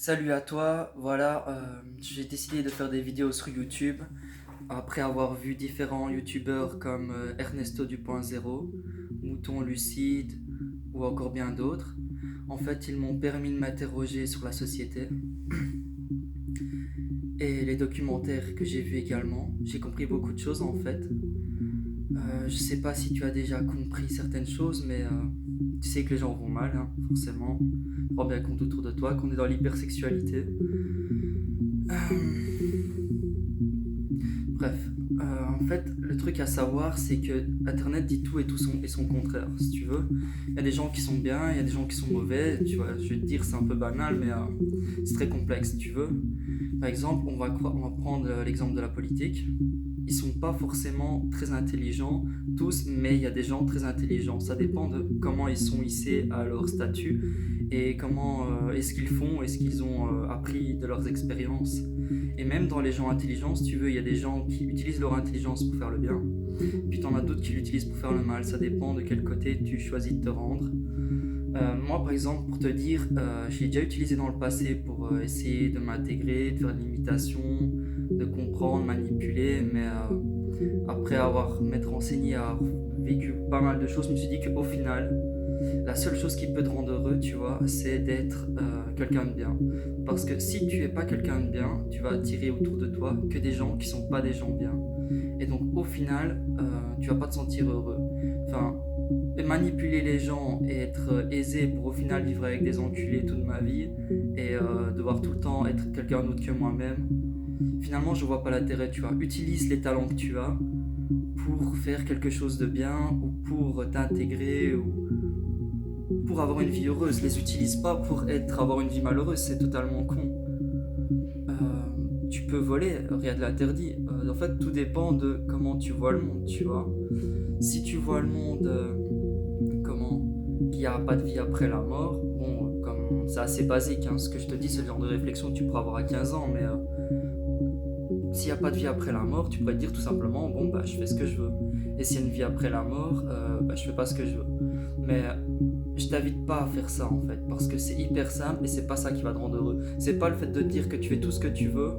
Salut à toi, voilà, j'ai décidé de faire des vidéos sur YouTube après avoir vu différents YouTubeurs comme Ernesto 2.0, Mouton Lucide ou encore bien d'autres. En fait, ils m'ont permis de m'interroger sur la société et les documentaires que j'ai vus également. J'ai compris beaucoup de choses en fait. Je sais pas si tu as déjà compris certaines choses, mais tu sais que les gens vont mal, hein, forcément. Prends bien compte autour de toi qu'on est dans l'hypersexualité. Bref, en fait, le truc à savoir, c'est que Internet dit tout et son contraire, si tu veux. Il y a des gens qui sont bien, il y a des gens qui sont mauvais, tu vois, je vais te dire, c'est un peu banal, mais c'est très complexe, si tu veux. Par exemple, on va prendre l'exemple de la politique. Ils sont pas forcément très intelligents, tous, mais il y a des gens très intelligents. Ça dépend de comment ils sont hissés à leur statut et comment est-ce qu'ils font, est-ce qu'ils ont appris de leurs expériences. Et même dans les gens intelligents, si tu veux, il y a des gens qui utilisent leur intelligence pour faire le bien, puis t'en as d'autres qui l'utilisent pour faire le mal. Ça dépend de quel côté tu choisis de te rendre. Moi, par exemple, pour te dire, j'ai déjà utilisé dans le passé pour essayer de m'intégrer, de faire de l'imitation, de comprendre, manipuler, mais après m'être renseigné, avoir vécu pas mal de choses, je me suis dit qu'au final, la seule chose qui peut te rendre heureux, tu vois, c'est d'être quelqu'un de bien. Parce que si tu es pas quelqu'un de bien, tu vas attirer autour de toi que des gens qui sont pas des gens bien. Et donc au final, tu vas pas te sentir heureux. Enfin, manipuler les gens et être aisé pour au final vivre avec des enculés toute ma vie et devoir tout le temps être quelqu'un d'autre que moi-même. Finalement, je vois pas l'intérêt, tu vois. Utilise les talents que tu as pour faire quelque chose de bien ou pour t'intégrer ou pour avoir une vie heureuse. Les utilise pas pour avoir une vie malheureuse, c'est totalement con. Tu peux voler, rien de l'interdit. En fait, tout dépend de comment tu vois le monde, tu vois. Si tu vois le monde, comment qu'il n'y a pas de vie après la mort, bon, comme c'est assez basique, hein, ce que je te dis, c'est le genre de réflexion que tu pourras avoir à 15 ans, mais s'il n'y a pas de vie après la mort, tu pourrais te dire tout simplement, bon, bah, je fais ce que je veux. Et s'il y a une vie après la mort, bah, je fais pas ce que je veux. Mais je t'invite pas à faire ça en fait, parce que c'est hyper simple et c'est pas ça qui va te rendre heureux. C'est pas le fait de te dire que tu fais tout ce que tu veux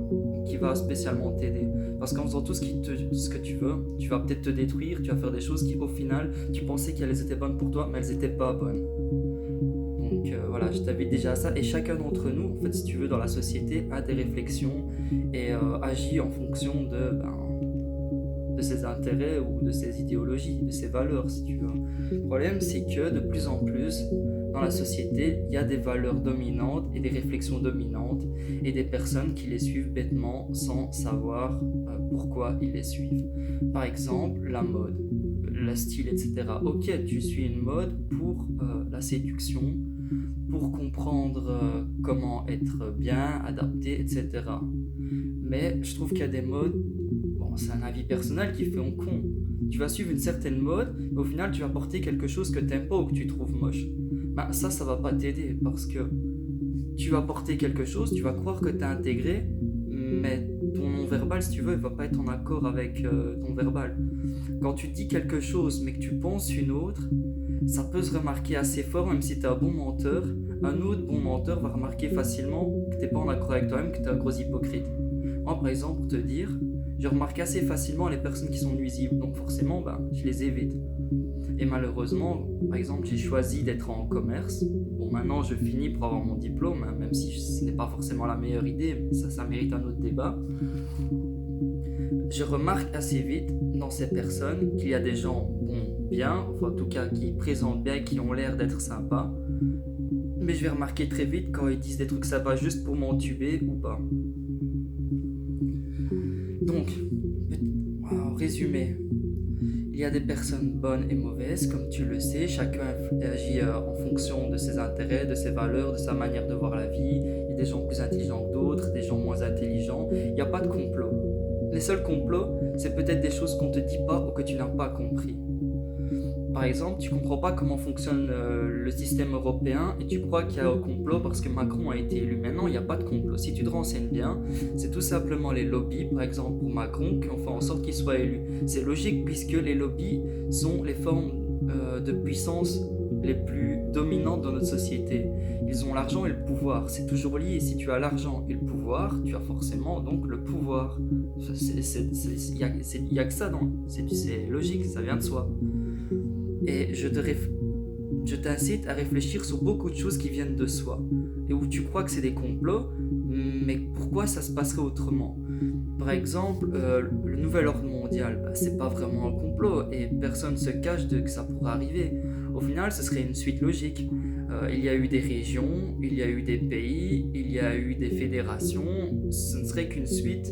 qui va spécialement t'aider. Parce qu'en faisant ce que tu veux, tu vas peut-être te détruire, tu vas faire des choses qui au final, tu pensais qu'elles étaient bonnes pour toi, mais elles étaient pas bonnes. Donc voilà, je t'invite déjà à ça. Et chacun d'entre nous, en fait, si tu veux, dans la société, a des réflexions et agit en fonction de ses intérêts ou de ses idéologies, de ses valeurs, si tu veux. Le problème, c'est que de plus en plus, dans la société, il y a des valeurs dominantes et des réflexions dominantes et des personnes qui les suivent bêtement sans savoir pourquoi ils les suivent. Par exemple, la mode, le style, etc. Ok, tu suis une mode pour la séduction, pour comprendre comment être bien, adapté, etc. Mais je trouve qu'il y a des modes, bon, c'est un avis personnel qui fait un con. Tu vas suivre une certaine mode, mais au final, tu vas porter quelque chose que t'aimes pas ou que tu trouves moche. Bah, ça va pas t'aider parce que tu vas porter quelque chose, tu vas croire que t'es intégré, mais ton non-verbal, si tu veux, il va pas être en accord avec ton verbal. Quand tu dis quelque chose, mais que tu penses une autre, ça peut se remarquer assez fort, même si t'es un bon menteur. Un autre bon menteur va remarquer facilement que t'es pas en accord avec toi-même, que t'es un gros hypocrite. Moi, par exemple, pour te dire, je remarque assez facilement les personnes qui sont nuisibles, donc forcément, bah, je les évite. Et malheureusement, par exemple, j'ai choisi d'être en commerce. Bon, maintenant, je finis pour avoir mon diplôme, hein, même si ce n'est pas forcément la meilleure idée, mais ça mérite un autre débat. Je remarque assez vite dans ces personnes qu'il y a des gens bons, bien, enfin en tout cas qui présentent bien, qui ont l'air d'être sympas, mais je vais remarquer très vite quand ils disent des trucs sympas juste pour m'entuber ou pas. Donc, en résumé, il y a des personnes bonnes et mauvaises, comme tu le sais, chacun agit en fonction de ses intérêts, de ses valeurs, de sa manière de voir la vie. Il y a des gens plus intelligents que d'autres, des gens moins intelligents. Il n'y a pas de complot. Les seuls complots, c'est peut-être des choses qu'on ne te dit pas ou que tu n'as pas compris. Par exemple, tu comprends pas comment fonctionne le système européen et tu crois qu'il y a un complot parce que Macron a été élu. Maintenant, il n'y a pas de complot. Si tu te renseignes bien, c'est tout simplement les lobbies, par exemple pour Macron, qui ont fait en sorte qu'il soit élu. C'est logique puisque les lobbies sont les formes de puissance les plus dominantes dans notre société. Ils ont l'argent et le pouvoir. C'est toujours lié. Si tu as l'argent et le pouvoir, tu as forcément donc le pouvoir. Il n'y a que ça, non? C'est logique, ça vient de soi. Et je t'incite à réfléchir sur beaucoup de choses qui viennent de soi et où tu crois que c'est des complots, mais pourquoi ça se passerait autrement? Par exemple, le nouvel ordre mondial, c'est pas vraiment un complot et personne ne se cache de que ça pourrait arriver. Au final, ce serait une suite logique. Il y a eu des régions, il y a eu des pays, il y a eu des fédérations. Ce ne serait qu'une suite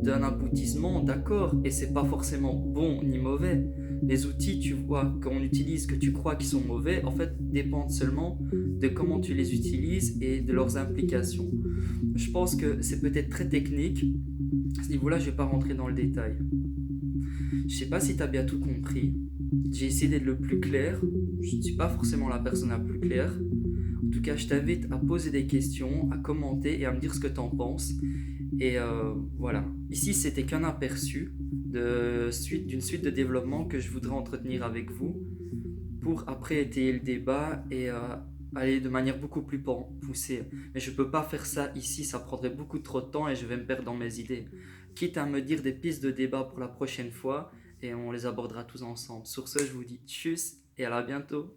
d'un aboutissement, d'accord, et c'est pas forcément bon ni mauvais. Les outils, tu vois, qu'on utilise, que tu crois qu'ils sont mauvais, en fait, dépendent seulement de comment tu les utilises et de leurs implications. Je pense que c'est peut-être très technique. À ce niveau-là, je vais pas rentrer dans le détail. Je sais pas si tu as bien tout compris. J'ai essayé d'être le plus clair. Je ne suis pas forcément la personne la plus claire. En tout cas, je t'invite à poser des questions, à commenter et à me dire ce que tu en penses. Et voilà. Ici, c'était qu'un aperçu d'une suite de développement que je voudrais entretenir avec vous pour après étayer le débat et aller de manière beaucoup plus poussée. Mais je ne peux pas faire ça ici, ça prendrait beaucoup trop de temps et je vais me perdre dans mes idées. Quitte à me dire des pistes de débat pour la prochaine fois et on les abordera tous ensemble. Sur ce, je vous dis tchuss et à la bientôt.